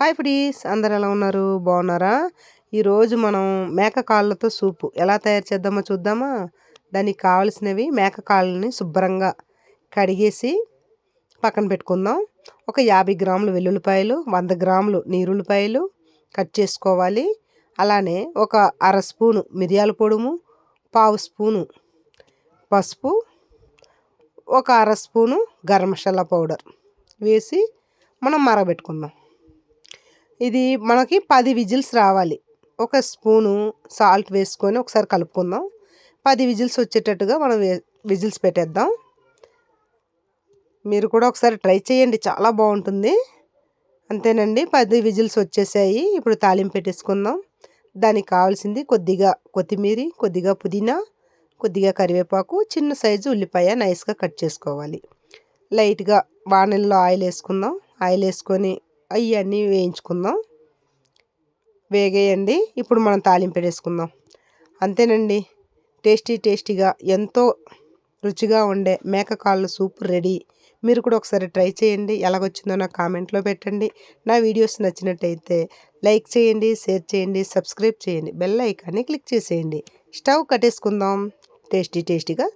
Hi foodies, అందరు ఎలా ఉన్నారు? బాగున్నారా? ఈరోజు మనం మేక కాళ్ళతో సూపు ఎలా తయారు చేద్దామో చూద్దామా? దానికి కావాల్సినవి మేక కాళ్ళని శుభ్రంగా కడిగేసి పక్కన పెట్టుకుందాం. ఒక 50 గ్రాములు వెల్లుల్లిపాయలు, 100 గ్రాములు నీరుల్లిపాయలు కట్ చేసుకోవాలి. అలానే ఒక అర స్పూను మిరియాల పొడుము, పావు స్పూను పసుపు, ఒక అర స్పూను గరం మసాలా పౌడర్ వేసి మనం మరగబెట్టుకుందాం. ఇది మనకి 10 విజిల్స్ రావాలి. ఒక స్పూను సాల్ట్ వేసుకొని ఒకసారి కలుపుకుందాం. 10 విజిల్స్ వచ్చేటట్టుగా మనం విజిల్స్ పెట్టేద్దాం. మీరు కూడా ఒకసారి ట్రై చేయండి, చాలా బాగుంటుంది. అంతేనండి, 10 విజిల్స్ వచ్చేసాయి. ఇప్పుడు తాలింపు పెట్టేసుకుందాం. దానికి కావాల్సింది కొద్దిగా కొత్తిమీర, కొద్దిగా పుదీనా, కొద్దిగా కరివేపాకు, చిన్న సైజు ఉల్లిపాయ నైస్గా కట్ చేసుకోవాలి. లైట్గా బాణలిలో ఆయిల్ వేసుకుందాం. ఆయిల్ వేసుకొని అవన్నీ వేయించుకుందాం. వేగేయండి. ఇప్పుడు మనం తాలింపు పెట్టేసుకుందాం. అంతేనండి, టేస్టీగా ఎంతో రుచిగా ఉండే మేక కాళ్ళ సూప్ రెడీ. మీరు కూడా ఒకసారి ట్రై చేయండి. ఎలాగొచ్చిందో నాకు కామెంట్లో పెట్టండి. నా వీడియోస్ నచ్చినట్టయితే లైక్ చేయండి, షేర్ చేయండి, సబ్స్క్రైబ్ చేయండి, బెల్ ఐకాన్ని క్లిక్ చేసేయండి. స్టవ్ కట్టేసుకుందాం. టేస్టీగా